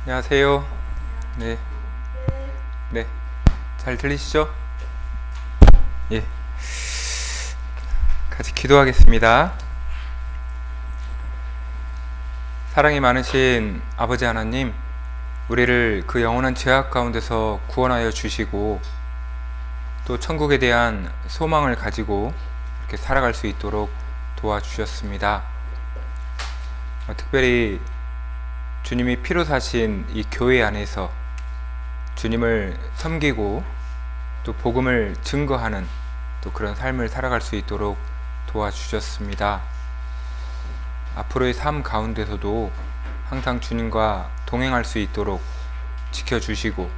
안녕하세요. 네, 네, 잘 들리시죠? 예, 같이 기도하겠습니다. 사랑이 많으신 아버지 하나님, 우리를 그 영원한 죄악 가운데서 구원하여 주시고 또 천국에 대한 소망을 가지고 이렇게 살아갈 수 있도록 도와주셨습니다. 특별히 주님이 피로 사신 이 교회 안에서 주님을 섬기고 또 복음을 증거하는 또 그런 삶을 살아갈 수 있도록 도와주셨습니다. 앞으로의 삶 가운데서도 항상 주님과 동행할 수 있도록 지켜주시고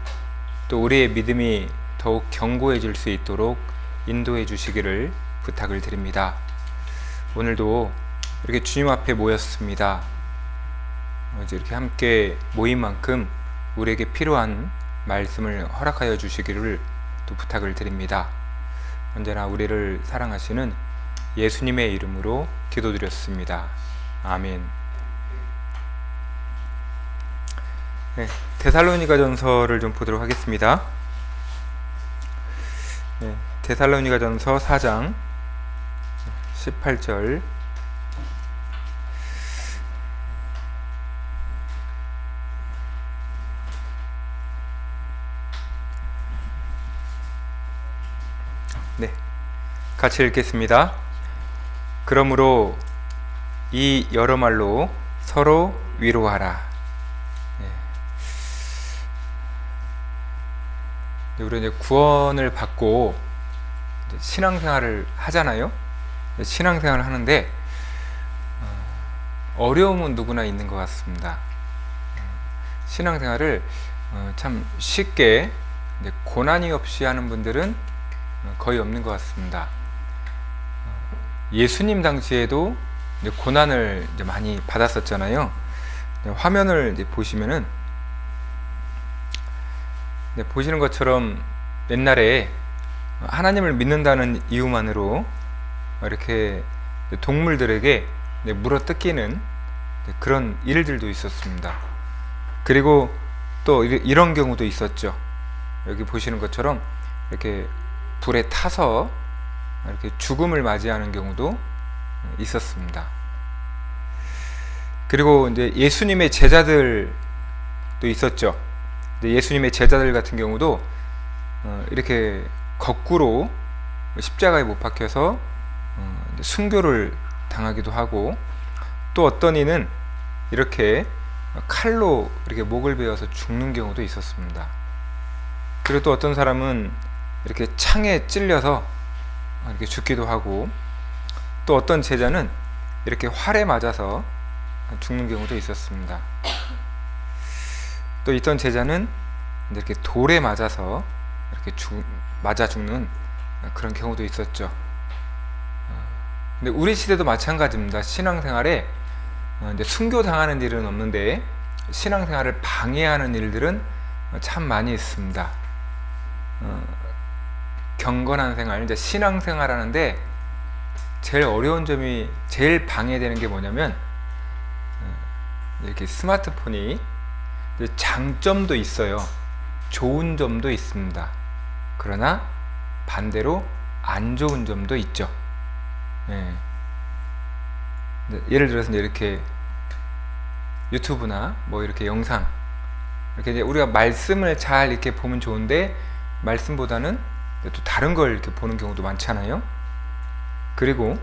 또 우리의 믿음이 더욱 견고해질 수 있도록 인도해 주시기를 부탁을 드립니다. 오늘도 이렇게 주님 앞에 모였습니다. 이렇게 함께 모인 만큼 우리에게 필요한 말씀을 허락하여 주시기를 또 부탁을 드립니다. 언제나 우리를 사랑하시는 예수님의 이름으로 기도드렸습니다. 아멘. 네, 데살로니가전서를 좀 보도록 하겠습니다. 네, 데살로니가전서 4장 18절 네, 같이 읽겠습니다. 그러므로 이 여러 말로 서로 위로하라. 네. 우리 이제 구원을 받고 이제 신앙생활을 하잖아요. 신앙생활을 하는데 어려움은 누구나 있는 것 같습니다. 신앙생활을 참 쉽게 고난이 없이 하는 분들은 거의 없는 것 같습니다. 예수님 당시에도 이제 고난을 이제 많이 받았었잖아요. 화면을 이제 보시면은 보시는 것처럼 옛날에 하나님을 믿는다는 이유만으로 이렇게 동물들에게 물어 뜯기는 그런 일들도 있었습니다. 그리고 또 이런 경우도 있었죠. 여기 보시는 것처럼 이렇게 불에 타서 이렇게 죽음을 맞이하는 경우도 있었습니다. 그리고 이제 예수님의 제자들도 있었죠. 예수님의 제자들 같은 경우도 이렇게 거꾸로 십자가에 못 박혀서 순교를 당하기도 하고, 또 어떤 이는 이렇게 칼로 이렇게 목을 베어서 죽는 경우도 있었습니다. 그리고 또 어떤 사람은 이렇게 창에 찔려서 이렇게 죽기도 하고, 또 어떤 제자는 이렇게 활에 맞아서 죽는 경우도 있었습니다. 또 있던 제자는 이렇게 돌에 맞아서 이렇게 맞아 죽는 그런 경우도 있었죠. 근데 우리 시대도 마찬가지입니다. 신앙생활에 이제 순교 당하는 일은 없는데 신앙생활을 방해하는 일들은 참 많이 있습니다. 경건한 생활, 이제 신앙생활 하는데 제일 어려운 점이, 제일 방해되는 게 뭐냐면 이렇게 스마트폰이 장점도 있어요. 좋은 점도 있습니다. 그러나 반대로 안 좋은 점도 있죠. 예를 들어서 이렇게 유튜브나 뭐 이렇게 영상, 이렇게 이제 우리가 말씀을 잘 이렇게 보면 좋은데 말씀보다는 또 다른 걸 이렇게 보는 경우도 많잖아요. 그리고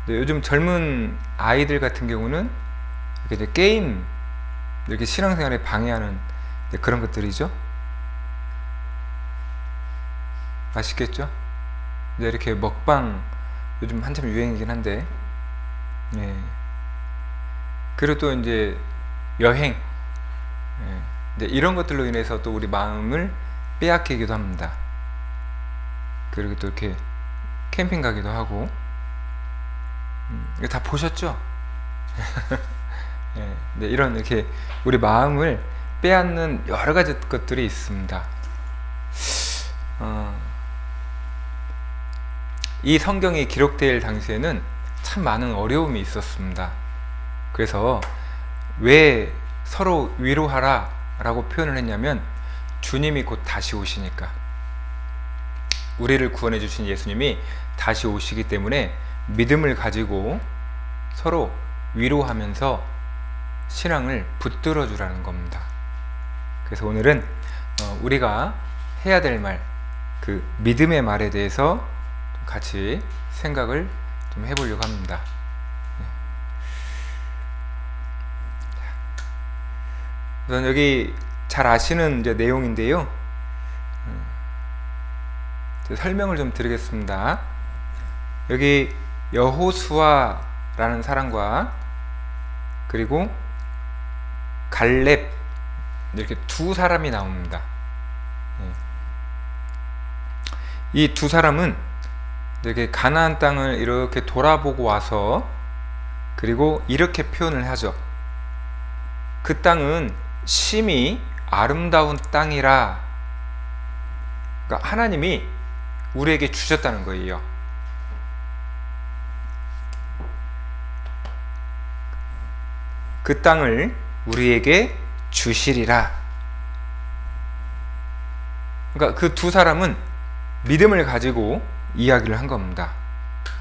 요즘 젊은 아이들 같은 경우는 이렇게 이제 게임, 이렇게 신앙생활에 방해하는 그런 것들이죠. 아시겠죠? 이렇게 먹방 요즘 한참 유행이긴 한데, 그리고 또 이제 여행, 이제 이런 것들로 인해서 또 우리 마음을 빼앗기기도 합니다. 그리고 또 이렇게 캠핑 가기도 하고, 이거 다 보셨죠? 이런 이렇게 우리 마음을 빼앗는 여러 가지 것들이 있습니다. 이 성경이 기록될 당시에는 참 많은 어려움이 있었습니다. 그래서 왜 서로 위로하라 라고 표현을 했냐면 주님이 곧 다시 오시니까, 우리를 구원해 주신 예수님이 다시 오시기 때문에 믿음을 가지고 서로 위로하면서 신앙을 붙들어 주라는 겁니다. 그래서 오늘은 우리가 해야 될 말, 그 믿음의 말에 대해서 같이 생각을 좀 해보려고 합니다. 우선 여기 잘 아시는 이제 내용인데요. 설명을 좀 드리겠습니다. 여기 여호수아라는 사람과 그리고 갈렙, 이렇게 두 사람이 나옵니다. 이 두 사람은 이렇게 가나안 땅을 이렇게 돌아보고 와서, 그리고 이렇게 표현을 하죠. 그 땅은 심히 아름다운 땅이라. 그러니까 하나님이 우리에게 주셨다는 거예요. 그 땅을 우리에게 주시리라. 그러니까 그 두 사람은 믿음을 가지고 이야기를 한 겁니다.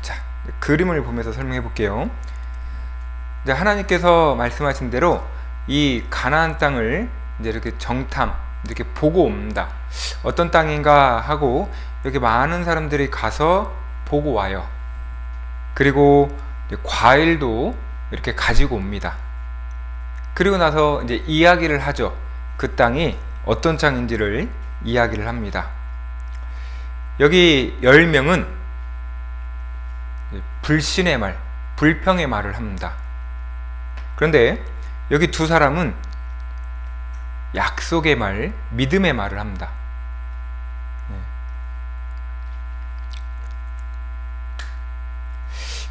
자, 그림을 보면서 설명해 볼게요. 이제 하나님께서 말씀하신 대로 이 가나안 땅을 이제 이렇게 정탐, 이렇게 보고 옵니다. 어떤 땅인가 하고 여기 많은 사람들이 가서 보고 와요. 그리고 과일도 이렇게 가지고 옵니다. 그리고 나서 이제 이야기를 하죠. 그 땅이 어떤 땅인지를 이야기를 합니다. 여기 10명은 불신의 말, 불평의 말을 합니다. 그런데 여기 두 사람은 약속의 말, 믿음의 말을 합니다.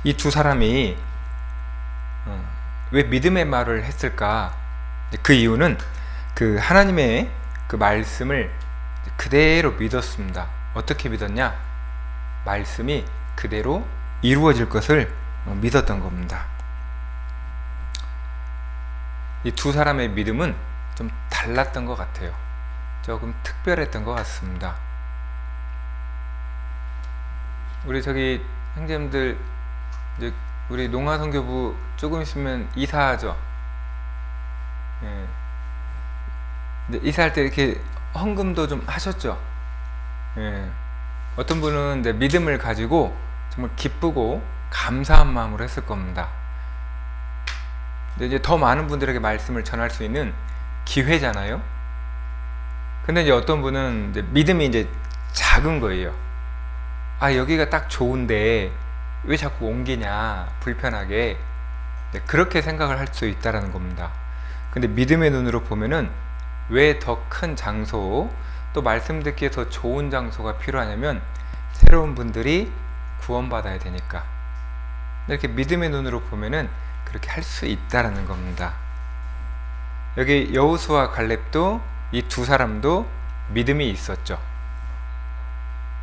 이 두 사람이 왜 믿음의 말을 했을까? 그 이유는 그 하나님의 그 말씀을 그대로 믿었습니다. 어떻게 믿었냐? 말씀이 그대로 이루어질 것을 믿었던 겁니다. 이 두 사람의 믿음은 좀 달랐던 것 같아요. 조금 특별했던 것 같습니다. 우리 저기 형제님들, 이제 우리 농화선교부 조금 있으면 이사하죠. 예. 근데 이사할 때 이렇게 헌금도 좀 하셨죠. 예. 어떤 분은 이제 믿음을 가지고 정말 기쁘고 감사한 마음으로 했을 겁니다. 근데 이제 더 많은 분들에게 말씀을 전할 수 있는 기회잖아요. 근데 이제 어떤 분은 이제 믿음이 이제 작은 거예요. 아, 여기가 딱 좋은데 왜 자꾸 옮기냐, 불편하게. 네, 그렇게 생각을 할 수 있다라는 겁니다. 근데 믿음의 눈으로 보면은 왜 더 큰 장소, 또 말씀 듣기에 더 좋은 장소가 필요하냐면 새로운 분들이 구원받아야 되니까. 이렇게 믿음의 눈으로 보면은 그렇게 할 수 있다라는 겁니다. 여기 여호수아 갈렙도 이 두 사람도 믿음이 있었죠.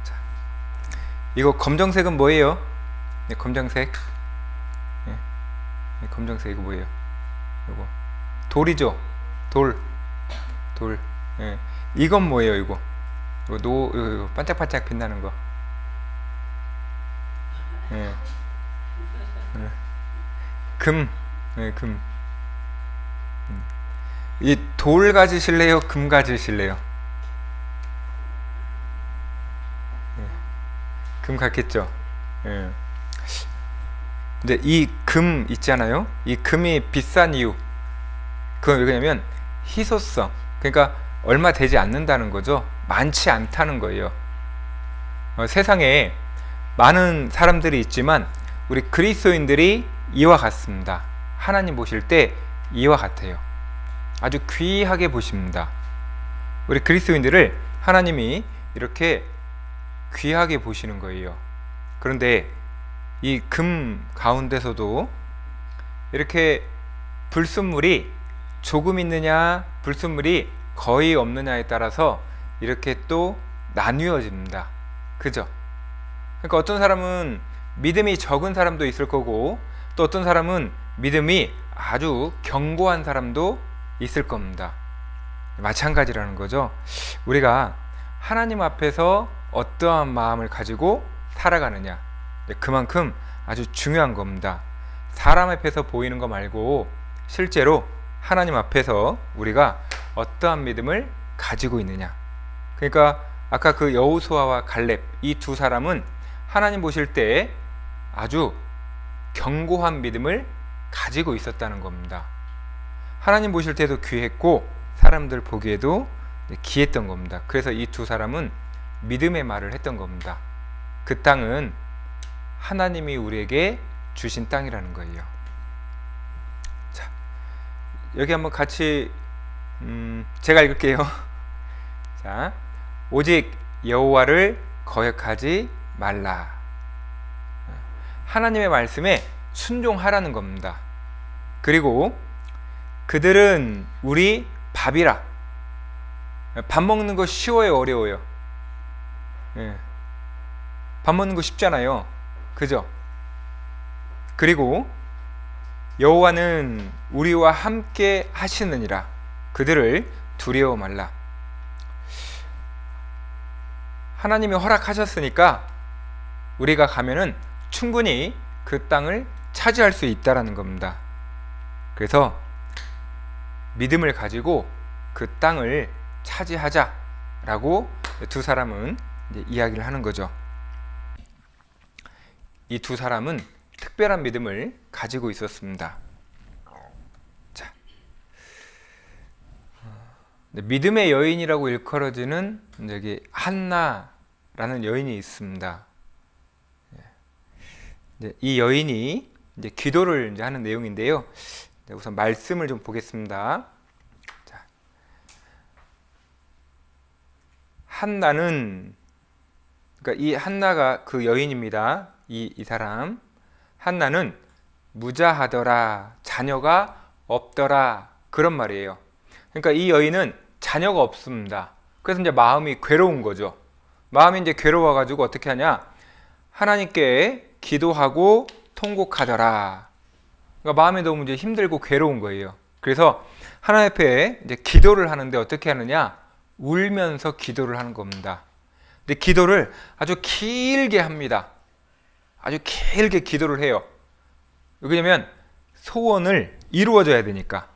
자, 이거 검정색은 뭐예요? 네, 검정색. 네, 검정색 이거 뭐예요? 이거 돌이죠. 돌. 네. 이건 뭐예요? 이거 이거 반짝반짝 빛나는 거. 네. 네. 금. 네, 금. 이 돌 가지실래요? 금 가지실래요? 네. 금 같겠죠. 네. 근데 이 금 있잖아요. 이 금이 비싼 이유, 그건 왜냐면 희소성, 그러니까 얼마 되지 않는다는 거죠. 많지 않다는 거예요. 세상에 많은 사람들이 있지만 우리 그리스도인들이 이와 같습니다. 하나님 보실 때 이와 같아요. 아주 귀하게 보십니다. 우리 그리스도인들을 하나님이 이렇게 귀하게 보시는 거예요. 그런데 이 금 가운데서도 이렇게 불순물이 조금 있느냐, 불순물이 거의 없느냐에 따라서 이렇게 또 나뉘어집니다. 그죠? 그러니까 어떤 사람은 믿음이 적은 사람도 있을 거고, 또 어떤 사람은 믿음이 아주 견고한 사람도 있을 겁니다. 마찬가지라는 거죠. 우리가 하나님 앞에서 어떠한 마음을 가지고 살아가느냐, 그만큼 아주 중요한 겁니다. 사람 앞에서 보이는 거 말고 실제로 하나님 앞에서 우리가 어떠한 믿음을 가지고 있느냐. 그러니까 아까 그 여호수아와 갈렙, 이 두 사람은 하나님 보실 때 아주 견고한 믿음을 가지고 있었다는 겁니다. 하나님 보실 때도 귀했고 사람들 보기에도 귀했던 겁니다. 그래서 이 두 사람은 믿음의 말을 했던 겁니다. 그 땅은 하나님이 우리에게 주신 땅이라는 거예요. 자, 여기 한번 같이 제가 읽을게요. 자, 오직 여호와를 거역하지 말라. 하나님의 말씀에 순종하라는 겁니다. 그리고 그들은 우리 밥이라. 밥 먹는 거 쉬워요, 어려워요? 밥 먹는 거 쉽잖아요, 그죠? 그리고 여호와는 우리와 함께 하시느니라. 그들을 두려워 말라. 하나님이 허락하셨으니까 우리가 가면은 충분히 그 땅을 차지할 수 있다라는 겁니다. 그래서 믿음을 가지고 그 땅을 차지하자라고 두 사람은 이제 이야기를 하는 거죠. 이 두 사람은 특별한 믿음을 가지고 있었습니다. 자, 믿음의 여인이라고 일컬어지는 여기 한나라는 여인이 있습니다. 이 여인이 이제 기도를 이제 하는 내용인데요. 우선 말씀을 좀 보겠습니다. 자, 한나는, 그러니까 이 한나가 그 여인입니다. 이 사람 한나는 무자하더라, 자녀가 없더라, 그런 말이에요. 그러니까 이 여인은 자녀가 없습니다. 그래서 이제 마음이 괴로운 거죠. 마음이 이제 괴로워가지고 어떻게 하냐? 하나님께 기도하고 통곡하더라. 그러니까 마음이 너무 이제 힘들고 괴로운 거예요. 그래서 하나님 앞에 이제 기도를 하는데 어떻게 하느냐? 울면서 기도를 하는 겁니다. 근데 기도를 아주 길게 합니다. 아주 길게 기도를 해요. 왜냐면 소원을 이루어져야 되니까.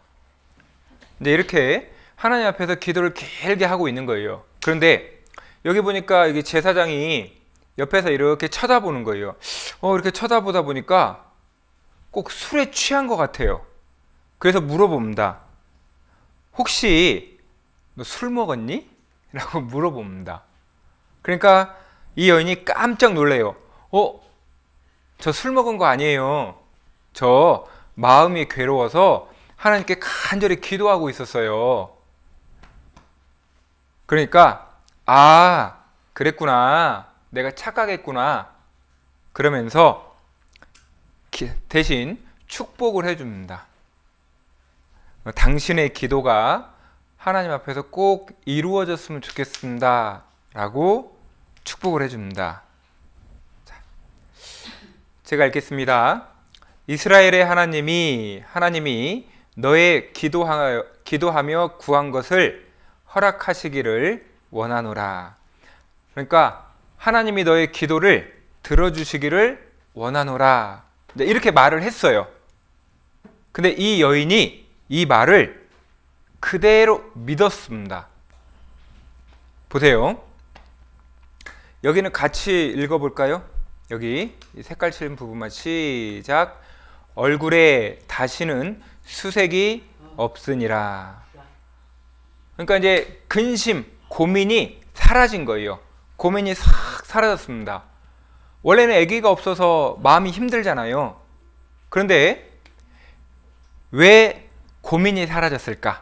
근데 이렇게 하나님 앞에서 기도를 길게 하고 있는 거예요. 그런데 여기 보니까 이게 제사장이 옆에서 이렇게 쳐다보는 거예요. 이렇게 쳐다보다 보니까 꼭 술에 취한 것 같아요. 그래서 물어봅니다. 혹시 너 술 먹었니? 라고 물어봅니다. 그러니까 이 여인이 깜짝 놀래요. 저 술 먹은 거 아니에요. 저 마음이 괴로워서 하나님께 간절히 기도하고 있었어요. 그러니까 그랬구나. 내가 착각했구나. 그러면서 대신 축복을 해줍니다. 당신의 기도가 하나님 앞에서 꼭 이루어졌으면 좋겠습니다. 라고 축복을 해줍니다. 자, 제가 읽겠습니다. 이스라엘의 하나님이 너의 기도하며 구한 것을 허락하시기를 원하노라. 그러니까 하나님이 너의 기도를 들어주시기를 원하노라. 이렇게 말을 했어요. 근데 이 여인이 이 말을 그대로 믿었습니다. 보세요. 여기는 같이 읽어볼까요? 여기 색깔 칠한 부분만 시작. 얼굴에 다시는 수색이 없으니라. 그러니까 이제 근심, 고민이 사라진 거예요. 고민이 싹 사라졌습니다. 원래는 아기가 없어서 마음이 힘들잖아요. 그런데 왜 고민이 사라졌을까?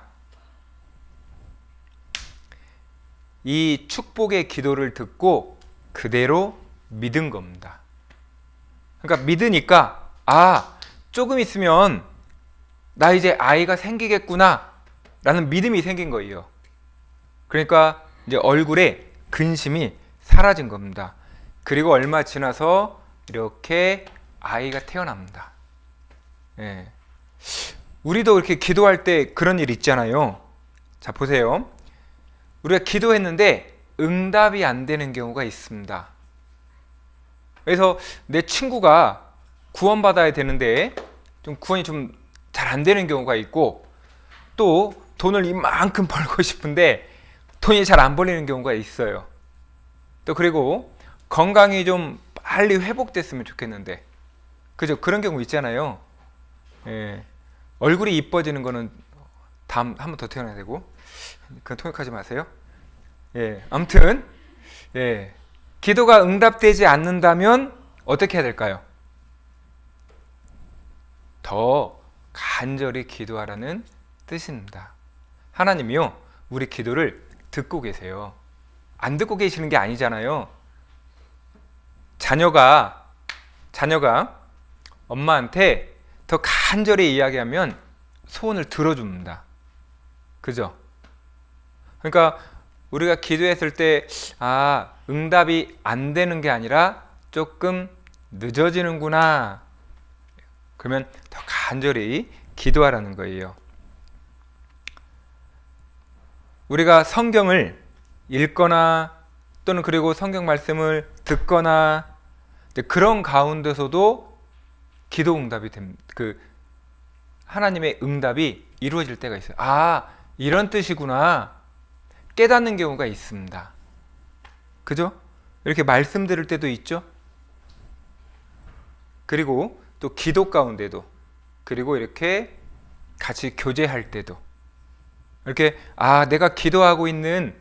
이 축복의 기도를 듣고 그대로 믿은 겁니다. 그러니까 믿으니까 조금 있으면 나 이제 아이가 생기겠구나 라는 믿음이 생긴 거예요. 그러니까 이제 얼굴에 근심이 사라진 겁니다. 그리고 얼마 지나서 이렇게 아이가 태어납니다. 우리도 이렇게 기도할 때 그런 일 있잖아요. 자, 보세요. 우리가 기도했는데 응답이 안 되는 경우가 있습니다. 그래서 내 친구가 구원받아야 되는데 좀 구원이 좀 잘 안 되는 경우가 있고, 또 돈을 이만큼 벌고 싶은데 돈이 잘 안 벌리는 경우가 있어요. 또 그리고 건강이 좀 빨리 회복됐으면 좋겠는데, 그죠? 그런 경우 있잖아요. 예. 얼굴이 이뻐지는 거는 다음 한 번 더 태어나야 되고, 그건 통역하지 마세요. 예. 아무튼 예. 기도가 응답되지 않는다면 어떻게 해야 될까요? 더 간절히 기도하라는 뜻입니다. 하나님이요, 우리 기도를 듣고 계세요. 안 듣고 계시는 게 아니잖아요. 자녀가 엄마한테 더 간절히 이야기하면 소원을 들어줍니다. 그죠? 그러니까 우리가 기도했을 때 응답이 안 되는 게 아니라 조금 늦어지는구나, 그러면 더 간절히 기도하라는 거예요. 우리가 성경을 읽거나 또는 그리고 성경 말씀을 듣거나 그런 가운데서도 기도 응답이 하나님의 응답이 이루어질 때가 있어요. 이런 뜻이구나 깨닫는 경우가 있습니다. 그죠? 이렇게 말씀 들을 때도 있죠. 그리고 또 기도 가운데도, 그리고 이렇게 같이 교제할 때도 이렇게 내가 기도하고 있는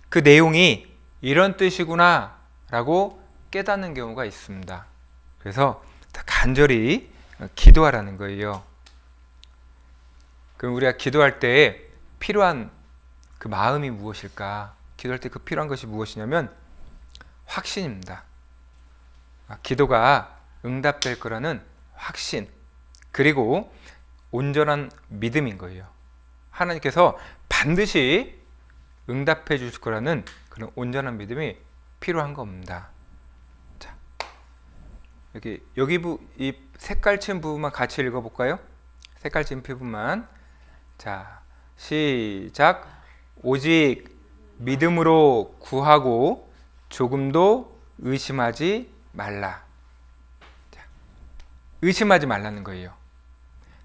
그 내용이 이런 뜻이구나 라고 깨닫는 경우가 있습니다. 그래서 간절히 기도하라는 거예요. 그럼 우리가 기도할 때 필요한 그 마음이 무엇일까? 기도할 때 그 필요한 것이 무엇이냐면 확신입니다. 기도가 응답될 거라는 확신, 그리고 온전한 믿음인 거예요. 하나님께서 반드시 응답해 주실 거라는 그런 온전한 믿음이 필요한 겁니다. 자, 이 색깔 친 부분만 같이 읽어볼까요? 색깔 친 부분만. 자, 시작. 오직 믿음으로 구하고 조금도 의심하지 말라. 자, 의심하지 말라는 거예요.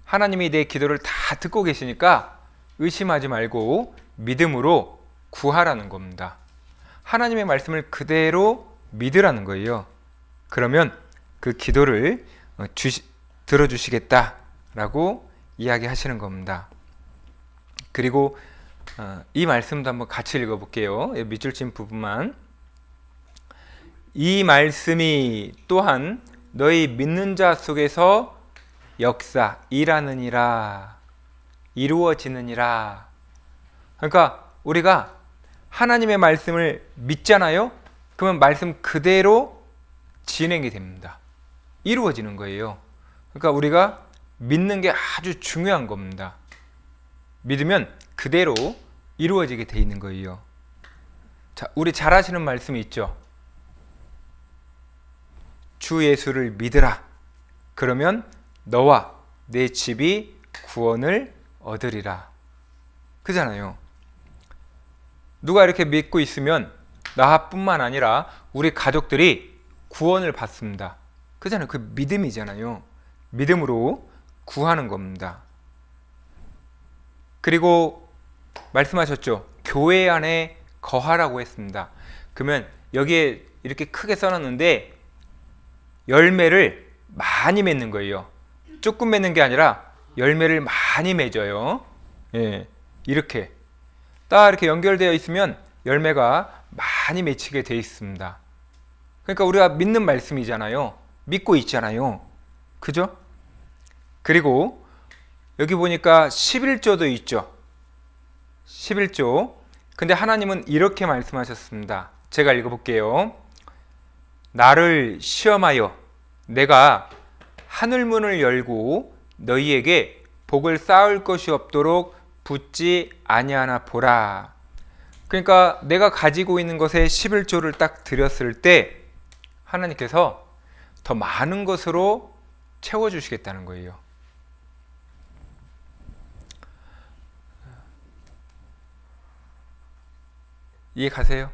하나님이 내 기도를 다 듣고 계시니까 의심하지 말고 믿음으로 구하라는 겁니다. 하나님의 말씀을 그대로 믿으라는 거예요. 그러면 그 기도를 들어주시겠다라고 이야기하시는 겁니다. 그리고 이 말씀도 한번 같이 읽어볼게요. 밑줄 친 부분만. 이 말씀이 또한 너희 믿는 자 속에서 일하느니라, 이루어지느니라. 그러니까 우리가 하나님의 말씀을 믿잖아요. 그러면 말씀 그대로 진행이 됩니다. 이루어지는 거예요. 그러니까 우리가 믿는 게 아주 중요한 겁니다. 믿으면 그대로 이루어지게 돼 있는 거예요. 자, 우리 잘 아시는 말씀이 있죠. 주 예수를 믿으라. 그러면 너와 내 집이 구원을 얻으리라. 그잖아요. 누가 이렇게 믿고 있으면 나뿐만 아니라 우리 가족들이 구원을 받습니다. 그잖아요. 그 믿음이잖아요. 믿음으로 구하는 겁니다. 그리고 말씀하셨죠. 교회 안에 거하라고 했습니다. 그러면 여기에 이렇게 크게 써놨는데 열매를 많이 맺는 거예요. 조금 맺는 게 아니라 열매를 많이 맺어요. 예, 이렇게 딱 이렇게 연결되어 있으면 열매가 많이 맺히게 되어 있습니다. 그러니까 우리가 믿는 말씀이잖아요. 믿고 있잖아요. 그죠? 그리고 여기 보니까 11조도 있죠. 11조. 근데 하나님은 이렇게 말씀하셨습니다. 제가 읽어볼게요. 나를 시험하여 내가 하늘문을 열고 너희에게 복을 쌓을 것이 없도록 붙지 아니하나 보라. 그러니까 내가 가지고 있는 것에 11조를 딱 드렸을 때 하나님께서 더 많은 것으로 채워주시겠다는 거예요. 이해 가세요?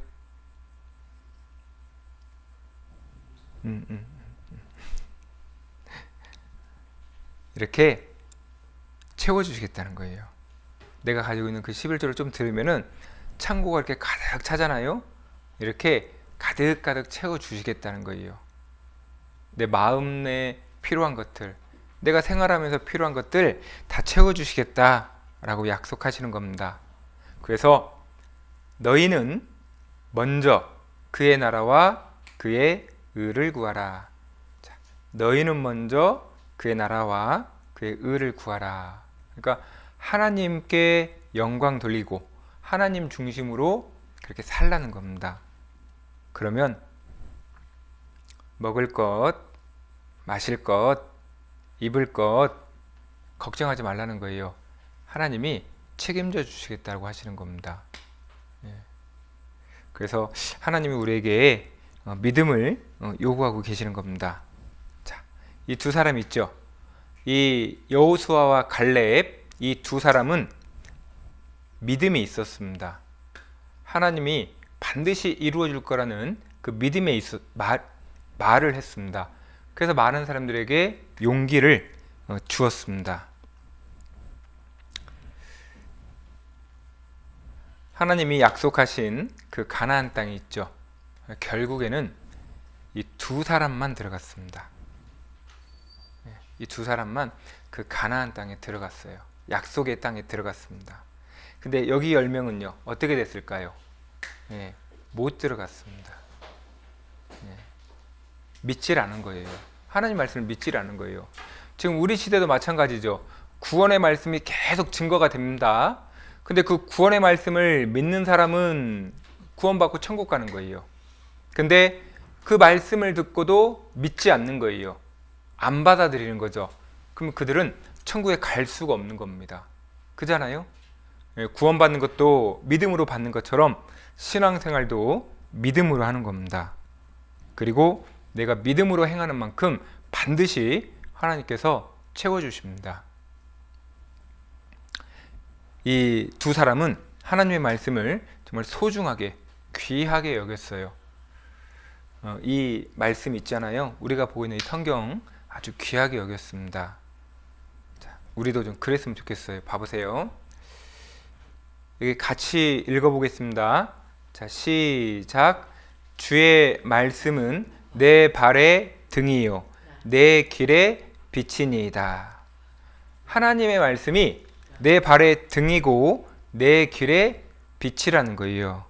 이렇게 채워주시겠다는 거예요. 내가 가지고 있는 그 11조를 좀 들으면은 창고가 이렇게 가득 차잖아요. 이렇게 가득가득 채워주시겠다는 거예요. 내 마음에 필요한 것들, 내가 생활하면서 필요한 것들 다 채워주시겠다라고 약속하시는 겁니다. 그래서 너희는 먼저 그의 나라와 그의 의를 구하라. 자, 너희는 먼저 그의 나라와 그의 의를 구하라. 그러니까 하나님께 영광 돌리고 하나님 중심으로 그렇게 살라는 겁니다. 그러면 먹을 것, 마실 것, 입을 것 걱정하지 말라는 거예요. 하나님이 책임져 주시겠다고 하시는 겁니다. 그래서 하나님이 우리에게 믿음을 요구하고 계시는 겁니다. 자, 이 두 사람 있죠. 이 여호수아와 갈렙, 이 두 사람은 믿음이 있었습니다. 하나님이 반드시 이루어 줄 거라는 그 믿음에 말을 했습니다. 그래서 많은 사람들에게 용기를 주었습니다. 하나님이 약속하신 그 가나안 땅이 있죠. 결국에는 이 두 사람만 들어갔습니다. 이 두 사람만 그 가나안 땅에 들어갔어요. 약속의 땅에 들어갔습니다. 근데 여기 10명은요 어떻게 됐을까요? 못 들어갔습니다. 믿질 않은 거예요. 하나님 말씀을 믿질 않은 거예요. 지금 우리 시대도 마찬가지죠. 구원의 말씀이 계속 증거가 됩니다. 근데 그 구원의 말씀을 믿는 사람은 구원받고 천국 가는 거예요. 근데 그 말씀을 듣고도 믿지 않는 거예요. 안 받아들이는 거죠. 그럼 그들은 천국에 갈 수가 없는 겁니다. 그잖아요? 구원받는 것도 믿음으로 받는 것처럼 신앙생활도 믿음으로 하는 겁니다. 그리고 내가 믿음으로 행하는 만큼 반드시 하나님께서 채워주십니다. 이 두 사람은 하나님의 말씀을 정말 소중하게 귀하게 여겼어요. 이 말씀 있잖아요. 우리가 보고 있는 이 성경 아주 귀하게 여겼습니다. 자, 우리도 좀 그랬으면 좋겠어요. 봐보세요. 여기 같이 읽어보겠습니다. 자, 시작. 주의 말씀은 내 발의 등이요 내 길의 빛이니이다. 하나님의 말씀이 내 발의 등이고 내 길의 빛이라는 거예요.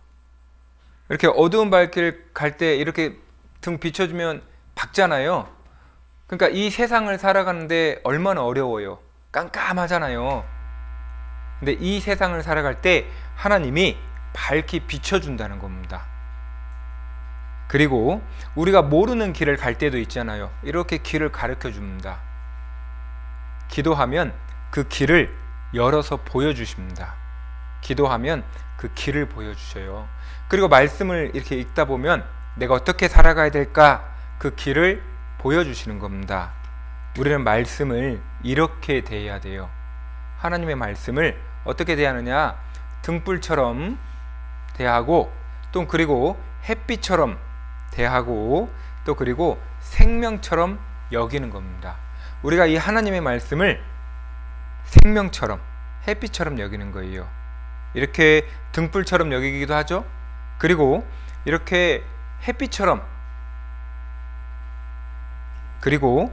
이렇게 어두운 발길 갈 때 이렇게 등 비춰주면 밝잖아요. 그러니까 이 세상을 살아가는데 얼마나 어려워요. 깜깜하잖아요. 근데 이 세상을 살아갈 때 하나님이 밝히 비춰준다는 겁니다. 그리고 우리가 모르는 길을 갈 때도 있잖아요. 이렇게 길을 가르쳐 줍니다. 기도하면 그 길을 열어서 보여주십니다. 기도하면 그 길을 보여주셔요. 그리고 말씀을 이렇게 읽다 보면 내가 어떻게 살아가야 될까 그 길을 보여주시는 겁니다. 우리는 말씀을 이렇게 대해야 돼요. 하나님의 말씀을 어떻게 대하느냐, 등불처럼 대하고 또 그리고 햇빛처럼 대하고 또 그리고 생명처럼 여기는 겁니다. 우리가 이 하나님의 말씀을 생명처럼 햇빛처럼 여기는 거예요. 이렇게 등불처럼 여기기도 하죠. 그리고 이렇게 햇빛처럼, 그리고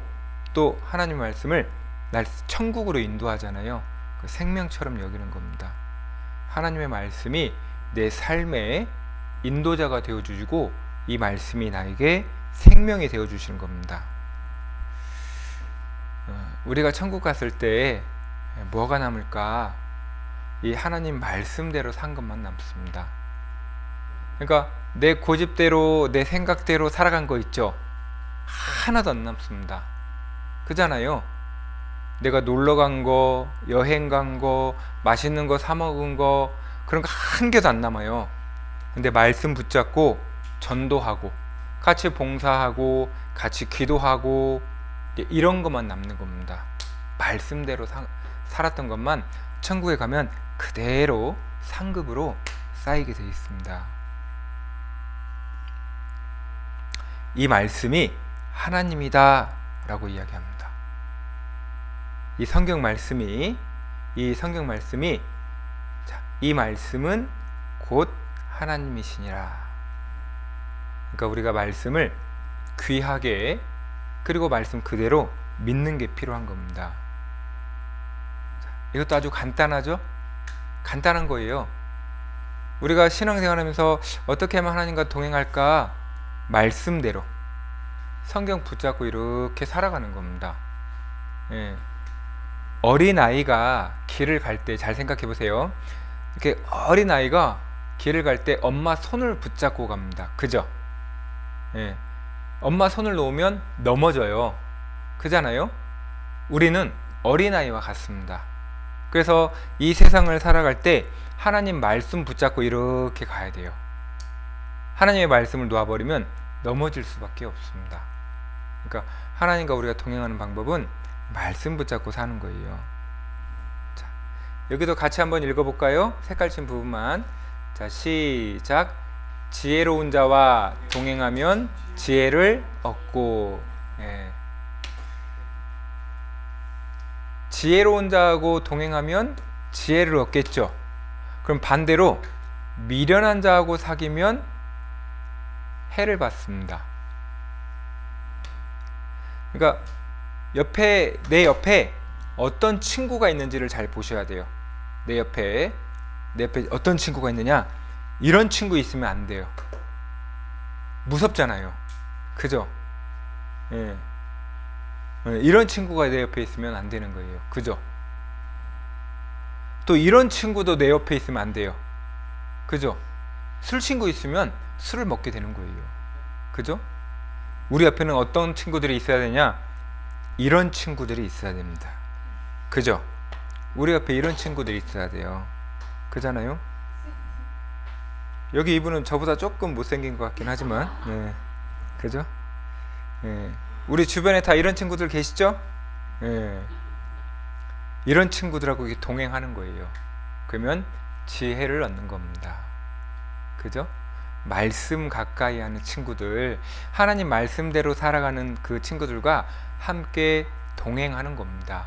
또 하나님 말씀을 날 천국으로 인도하잖아요. 그 생명처럼 여기는 겁니다. 하나님의 말씀이 내 삶의 인도자가 되어주시고 이 말씀이 나에게 생명이 되어주시는 겁니다. 우리가 천국 갔을 때 뭐가 남을까? 이 하나님 말씀대로 산 것만 남습니다. 그러니까 내 고집대로 내 생각대로 살아간 거 있죠? 하나도 안 남습니다. 그잖아요. 내가 놀러 간 거, 여행 간 거, 맛있는 거 사 먹은 거 그런 거 한 개도 안 남아요. 근데 말씀 붙잡고 전도하고 같이 봉사하고 같이 기도하고 이런 것만 남는 겁니다. 말씀대로 살았던 것만 천국에 가면 그대로 상급으로 쌓이게 되어 있습니다. 이 말씀이 하나님이다 라고 이야기합니다. 이 성경 말씀이 이 말씀은 곧 하나님이시니라. 그러니까 우리가 말씀을 귀하게, 그리고 말씀 그대로 믿는 게 필요한 겁니다. 이것도 아주 간단하죠? 간단한 거예요. 우리가 신앙생활하면서 어떻게 하면 하나님과 동행할까? 말씀대로 성경 붙잡고 이렇게 살아가는 겁니다. 예. 어린아이가 길을 갈 때 잘 생각해 보세요. 이렇게 어린아이가 길을 갈 때 엄마 손을 붙잡고 갑니다. 그죠? 예. 엄마 손을 놓으면 넘어져요. 그잖아요? 우리는 어린아이와 같습니다. 그래서 이 세상을 살아갈 때 하나님 말씀 붙잡고 이렇게 가야 돼요. 하나님의 말씀을 놓아버리면 넘어질 수밖에 없습니다. 그러니까 하나님과 우리가 동행하는 방법은 말씀 붙잡고 사는 거예요. 자, 여기도 같이 한번 읽어볼까요? 색깔친 부분만. 자, 시작. 지혜로운 자와 동행하면 지혜를 얻고. 예. 지혜로운 자하고 동행하면 지혜를 얻겠죠. 그럼 반대로 미련한 자하고 사귀면 해를 받습니다. 그러니까 내 옆에 어떤 친구가 있는지를 잘 보셔야 돼요. 내 옆에 어떤 친구가 있느냐? 이런 친구 있으면 안 돼요. 무섭잖아요. 그죠? 예. 이런 친구가 내 옆에 있으면 안 되는 거예요. 그죠? 또 이런 친구도 내 옆에 있으면 안 돼요. 그죠? 술 친구 있으면 술을 먹게 되는 거예요. 그죠? 우리 옆에는 어떤 친구들이 있어야 되냐? 이런 친구들이 있어야 됩니다. 그죠? 우리 옆에 이런 친구들이 있어야 돼요. 그잖아요? 여기 이분은 저보다 조금 못생긴 것 같긴 하지만, 네. 그죠? 네. 우리 주변에 다 이런 친구들 계시죠? 네. 이런 친구들하고 동행하는 거예요. 그러면 지혜를 얻는 겁니다. 그죠? 말씀 가까이 하는 친구들, 하나님 말씀대로 살아가는 그 친구들과 함께 동행하는 겁니다.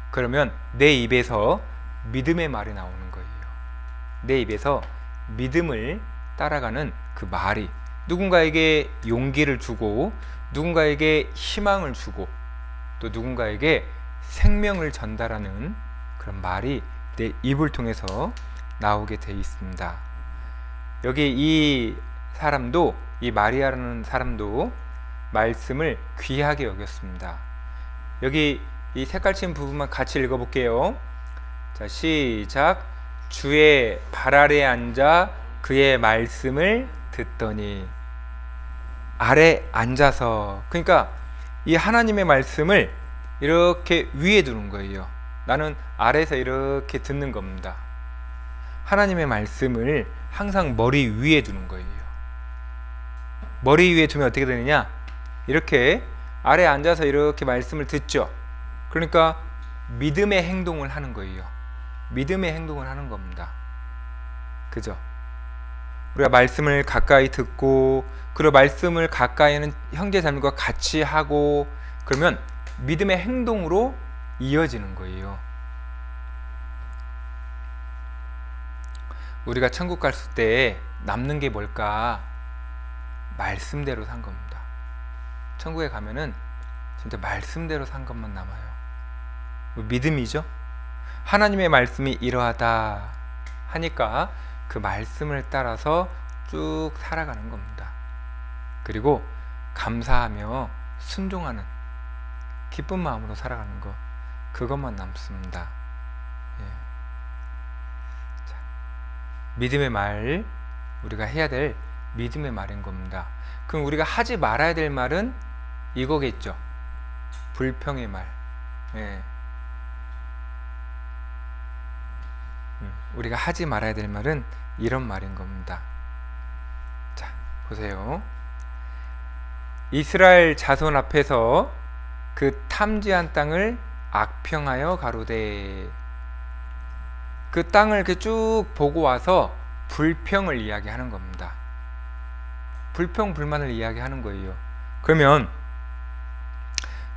그러면 내 입에서 믿음의 말이 나오는 거예요. 내 입에서 믿음을 따라가는 그 말이 누군가에게 용기를 주고, 누군가에게 희망을 주고, 또 누군가에게 생명을 전달하는 그런 말이 내 입을 통해서 나오게 돼 있습니다. 여기 이 사람도, 이 마리아라는 사람도 말씀을 귀하게 여겼습니다. 여기 이 색깔친 부분만 같이 읽어볼게요. 자, 시작. 주의 발 아래 앉아 그의 말씀을 듣더니. 아래 앉아서, 그러니까 이 하나님의 말씀을 이렇게 위에 두는 거예요. 나는 아래에서 이렇게 듣는 겁니다. 하나님의 말씀을 항상 머리 위에 두는 거예요. 머리 위에 두면 어떻게 되느냐? 이렇게 아래에 앉아서 이렇게 말씀을 듣죠. 그러니까 믿음의 행동을 하는 거예요. 믿음의 행동을 하는 겁니다. 그죠? 우리가 말씀을 가까이 듣고, 그리고 말씀을 가까이 하는 형제자매과 같이 하고, 그러면 믿음의 행동으로 이어지는 거예요. 우리가 천국 갔을 때 남는 게 뭘까? 말씀대로 산 겁니다. 천국에 가면은 진짜 말씀대로 산 것만 남아요. 믿음이죠. 하나님의 말씀이 이러하다 하니까 그 말씀을 따라서 쭉 살아가는 겁니다. 그리고 감사하며 순종하는 기쁜 마음으로 살아가는 것, 그것만 남습니다. 예. 자, 믿음의 말, 우리가 해야 될 믿음의 말인 겁니다. 그럼 우리가 하지 말아야 될 말은 이거겠죠. 불평의 말. 예. 우리가 하지 말아야 될 말은 이런 말인 겁니다. 자, 보세요. 이스라엘 자손 앞에서 그 탐지한 땅을 악평하여 가로되. 그 땅을 이렇게 쭉 보고 와서 불평을 이야기하는 겁니다. 불평 불만을 이야기하는 거예요. 그러면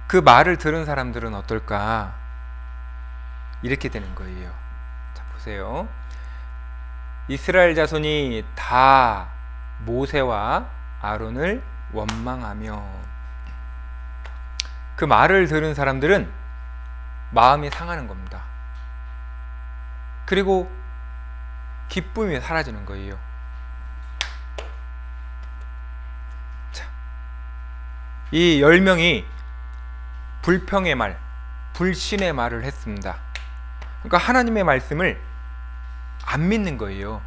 그 말을 들은 사람들은 어떨까? 이렇게 되는 거예요. 자, 보세요. 이스라엘 자손이 다 모세와 아론을 원망하며, 그 말을 들은 사람들은 마음이 상하는 겁니다. 그리고 기쁨이 사라지는 거예요. 자, 이 10명이 불평의 말, 불신의 말을 했습니다. 그러니까 하나님의 말씀을 안 믿는 거예요.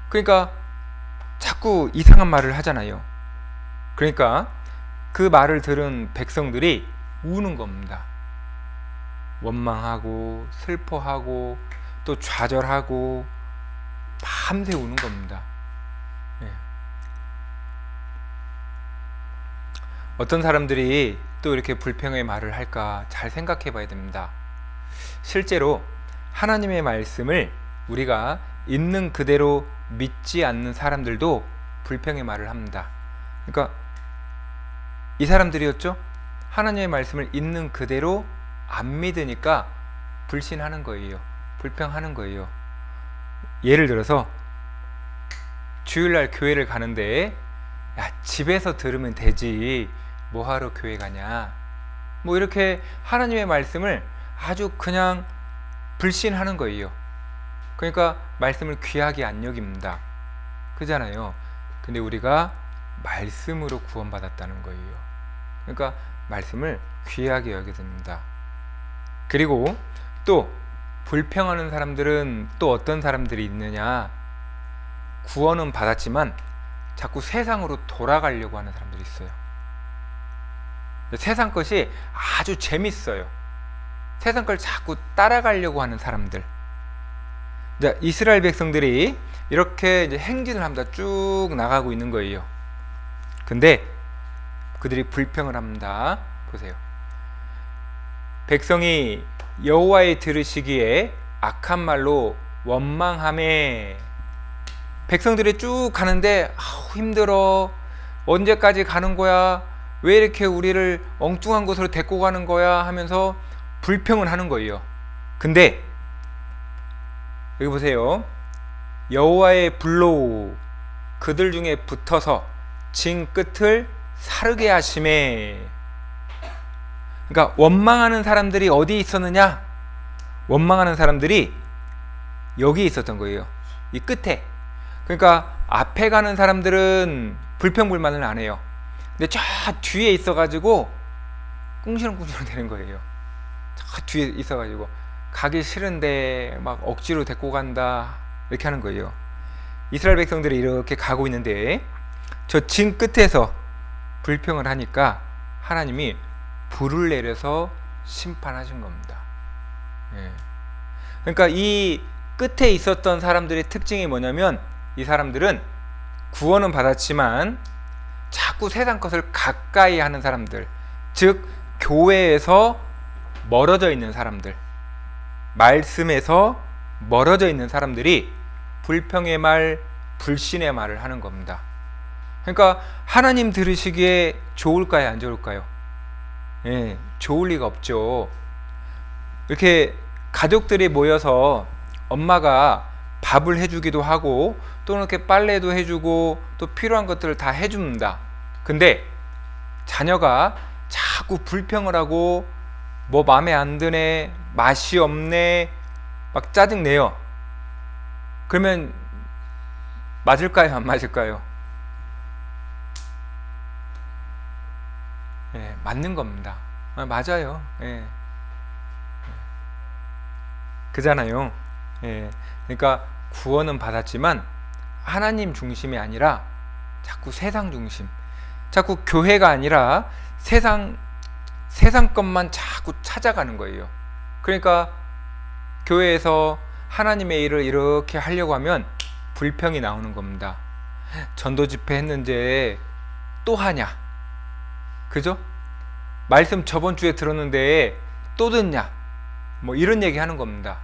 그러니까 자꾸 이상한 말을 하잖아요. 그러니까 그 말을 들은 백성들이 우는 겁니다. 원망하고 슬퍼하고 또 좌절하고 밤새 우는 겁니다. 어떤 사람들이 또 이렇게 불평의 말을 할까 잘 생각해 봐야 됩니다. 실제로 하나님의 말씀을 우리가 있는 그대로 믿지 않는 사람들도 불평의 말을 합니다. 그러니까 이 사람들이었죠? 하나님의 말씀을 있는 그대로 안 믿으니까 불신하는 거예요. 불평하는 거예요. 예를 들어서 주일날 교회를 가는데, 야, 집에서 들으면 되지, 뭐하러 교회 가냐, 뭐 이렇게 하나님의 말씀을 아주 그냥 불신하는 거예요. 그러니까 말씀을 귀하게 안 여깁니다. 그잖아요. 근데 우리가 말씀으로 구원받았다는 거예요. 그러니까 말씀을 귀하게 여겨야 됩니다. 그리고 또 불평하는 사람들은 또 어떤 사람들이 있느냐, 구원은 받았지만 자꾸 세상으로 돌아가려고 하는 사람들이 있어요. 세상 것이 아주 재밌어요. 세상 걸 자꾸 따라가려고 하는 사람들. 자, 이스라엘 백성들이 이렇게 이제 행진을 합니다. 쭉 나가고 있는 거예요. 근데 그들이 불평을 합니다. 보세요. 백성이 여호와의 들으시기에 악한 말로 원망하매. 백성들이 쭉 가는데 힘들어, 언제까지 가는 거야, 왜 이렇게 우리를 엉뚱한 곳으로 데리고 가는 거야 하면서 불평을 하는 거예요. 근데 여기 보세요. 여호와의 불로 그들 중에 붙어서 진 끝을 사르게 하심에. 그러니까 원망하는 사람들이 어디 있었느냐? 원망하는 사람들이 여기 있었던 거예요. 이 끝에. 그러니까 앞에 가는 사람들은 불평불만을 안 해요. 근데 저 뒤에 있어가지고 꿍시렁꿍시렁 되는 거예요. 저 뒤에 있어가지고 가기 싫은데 막 억지로 데리고 간다, 이렇게 하는 거예요. 이스라엘 백성들이 이렇게 가고 있는데 저 진 끝에서 불평을 하니까 하나님이 불을 내려서 심판하신 겁니다. 그러니까 이 끝에 있었던 사람들의 특징이 뭐냐면, 이 사람들은 구원은 받았지만 자꾸 세상 것을 가까이 하는 사람들, 즉 교회에서 멀어져 있는 사람들, 말씀에서 멀어져 있는 사람들이 불평의 말, 불신의 말을 하는 겁니다. 그러니까 하나님 들으시기에 좋을까요, 안 좋을까요? 좋을 리가 없죠. 이렇게 가족들이 모여서 엄마가 밥을 해주기도 하고 또는 이렇게 빨래도 해주고 또 필요한 것들을 다 해줍니다. 근데 자녀가 자꾸 불평을 하고 뭐 마음에 안 드네, 맛이 없네, 막 짜증내요. 그러면 맞을까요, 안 맞을까요? 맞는 겁니다. 맞아요. 그잖아요. 그러니까 구원은 받았지만 하나님 중심이 아니라 자꾸 세상 중심, 자꾸 교회가 아니라 세상 것만 자꾸 찾아가는 거예요. 그러니까 교회에서 하나님의 일을 이렇게 하려고 하면 불평이 나오는 겁니다. 전도 집회 했는데 또 하냐, 그죠? 말씀 저번 주에 들었는데 또 듣냐, 뭐 이런 얘기 하는 겁니다.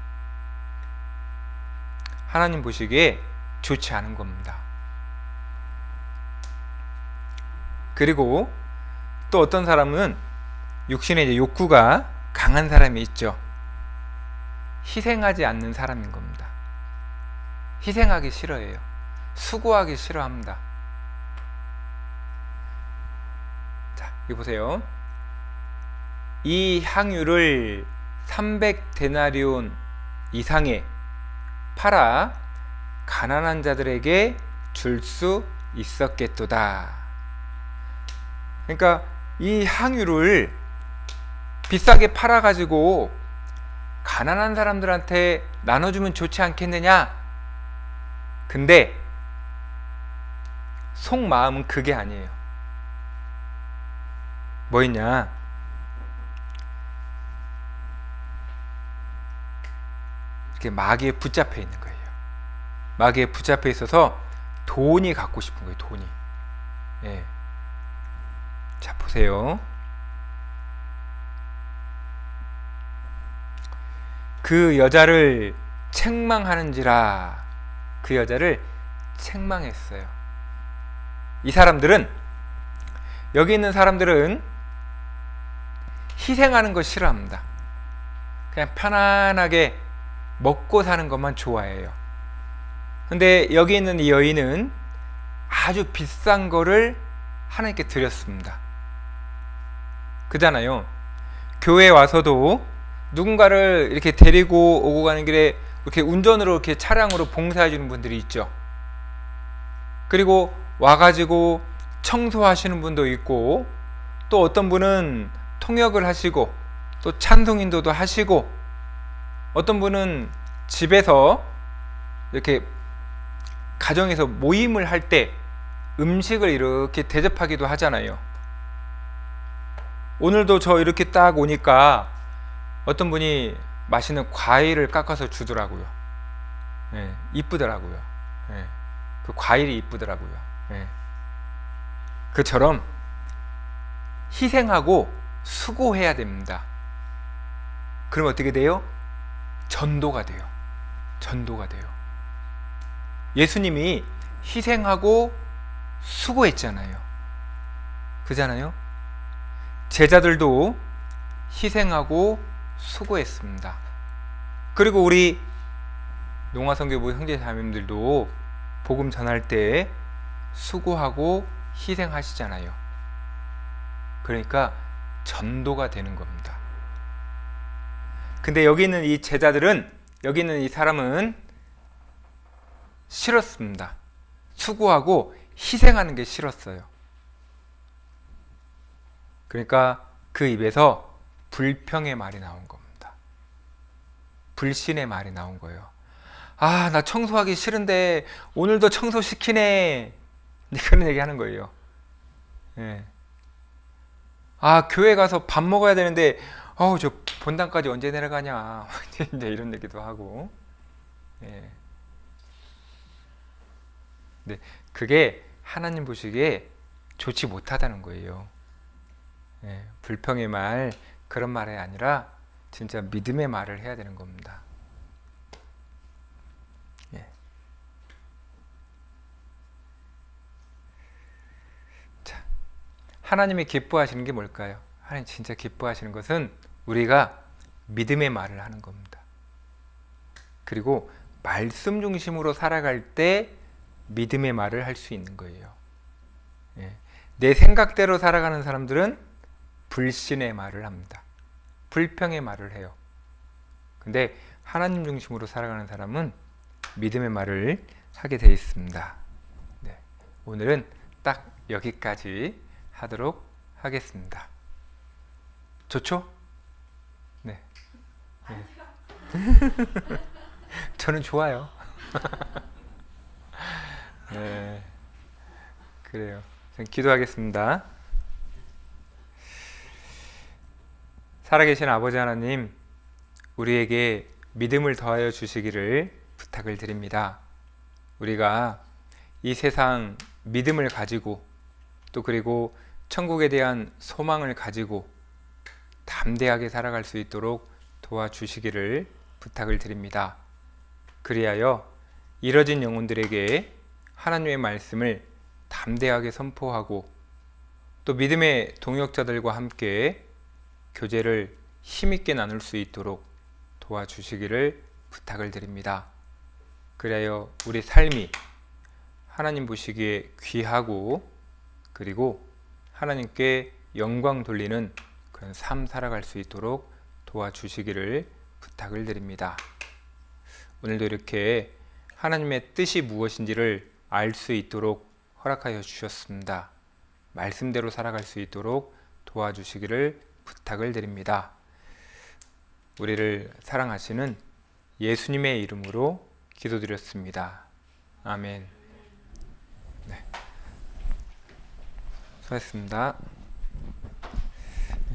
하나님 보시기에 좋지 않은 겁니다. 그리고 또 어떤 사람은 육신의 이제 욕구가 강한 사람이 있죠. 희생하지 않는 사람인 겁니다. 희생하기 싫어해요. 수고하기 싫어합니다. 자, 여기 보세요. 이 향유를 300데나리온 이상에 팔아 가난한 자들에게 줄 수 있었겠도다. 그러니까 이 향유를 비싸게 팔아가지고 가난한 사람들한테 나눠주면 좋지 않겠느냐? 근데 속마음은 그게 아니에요. 뭐였냐? 이렇게 마귀에 붙잡혀 있는 거예요. 마귀에 붙잡혀 있어서 돈이 갖고 싶은 거예요. 돈이. 예. 자, 보세요. 그 여자를 책망하는지라. 그 여자를 책망했어요. 이 사람들은, 여기 있는 사람들은 희생하는 거 싫어합니다. 그냥 편안하게 먹고 사는 것만 좋아해요. 근데 여기 있는 이 여인은 아주 비싼 거를 하나님께 드렸습니다. 그잖아요. 교회에 와서도 누군가를 이렇게 데리고 오고 가는 길에 이렇게 운전으로 이렇게 차량으로 봉사해 주는 분들이 있죠. 그리고 와가지고 청소하시는 분도 있고, 또 어떤 분은 통역을 하시고, 또 찬송 인도도 하시고, 어떤 분은 집에서 이렇게 가정에서 모임을 할 때 음식을 이렇게 대접하기도 하잖아요. 오늘도 저 이렇게 딱 오니까 어떤 분이 맛있는 과일을 깎아서 주더라고요. 예, 이쁘더라고요. 예, 그 과일이 이쁘더라고요. 예. 그처럼 희생하고 수고해야 됩니다. 그럼 어떻게 돼요? 전도가 돼요. 전도가 돼요. 예수님이 희생하고 수고했잖아요. 그잖아요. 제자들도 희생하고 수고했습니다. 그리고 우리 농화선교부 형제자매님들도 복음 전할 때 수고하고 희생하시잖아요. 그러니까 전도가 되는 겁니다. 근데 여기 있는 이 제자들은, 여기 있는 이 사람은 싫었습니다. 수고하고 희생하는 게 싫었어요. 그러니까 그 입에서 불평의 말이 나온 겁니다. 불신의 말이 나온 거예요. 아, 나 청소하기 싫은데 오늘도 청소시키네. 그런 얘기 하는 거예요. 예. 아, 교회 가서 밥 먹어야 되는데 저 본당까지 언제 내려가냐. 이제 이런 얘기도 하고. 예. 네, 그게 하나님 보시기에 좋지 못하다는 거예요. 예, 불평의 말, 그런 말이 아니라 진짜 믿음의 말을 해야 되는 겁니다. 예. 자, 하나님이 기뻐하시는 게 뭘까요? 하나님 진짜 기뻐하시는 것은 우리가 믿음의 말을 하는 겁니다. 그리고 말씀 중심으로 살아갈 때 믿음의 말을 할 수 있는 거예요. 예. 내 생각대로 살아가는 사람들은 불신의 말을 합니다. 불평의 말을 해요. 근데 하나님 중심으로 살아가는 사람은 믿음의 말을 하게 되어 있습니다. 네. 오늘은 딱 여기까지 하도록 하겠습니다. 좋죠? 네. 네. 저는 좋아요. 네, 그래요. 기도하겠습니다. 살아계신 아버지 하나님, 우리에게 믿음을 더하여 주시기를 부탁을 드립니다. 우리가 이 세상 믿음을 가지고, 또 그리고 천국에 대한 소망을 가지고 담대하게 살아갈 수 있도록 도와주시기를 부탁을 드립니다. 그리하여 잃어진 영혼들에게 하나님의 말씀을 담대하게 선포하고, 또 믿음의 동역자들과 함께 교제를 힘있게 나눌 수 있도록 도와주시기를 부탁을 드립니다. 그래야 우리 삶이 하나님 보시기에 귀하고 그리고 하나님께 영광 돌리는 그런 삶 살아갈 수 있도록 도와주시기를 부탁을 드립니다. 오늘도 이렇게 하나님의 뜻이 무엇인지를 알 수 있도록 허락하여 주셨습니다. 말씀대로 살아갈 수 있도록 도와주시기를 부탁을 드립니다. 우리를 사랑하시는 예수님의 이름으로 기도드렸습니다. 아멘. 네. 수고하셨습니다.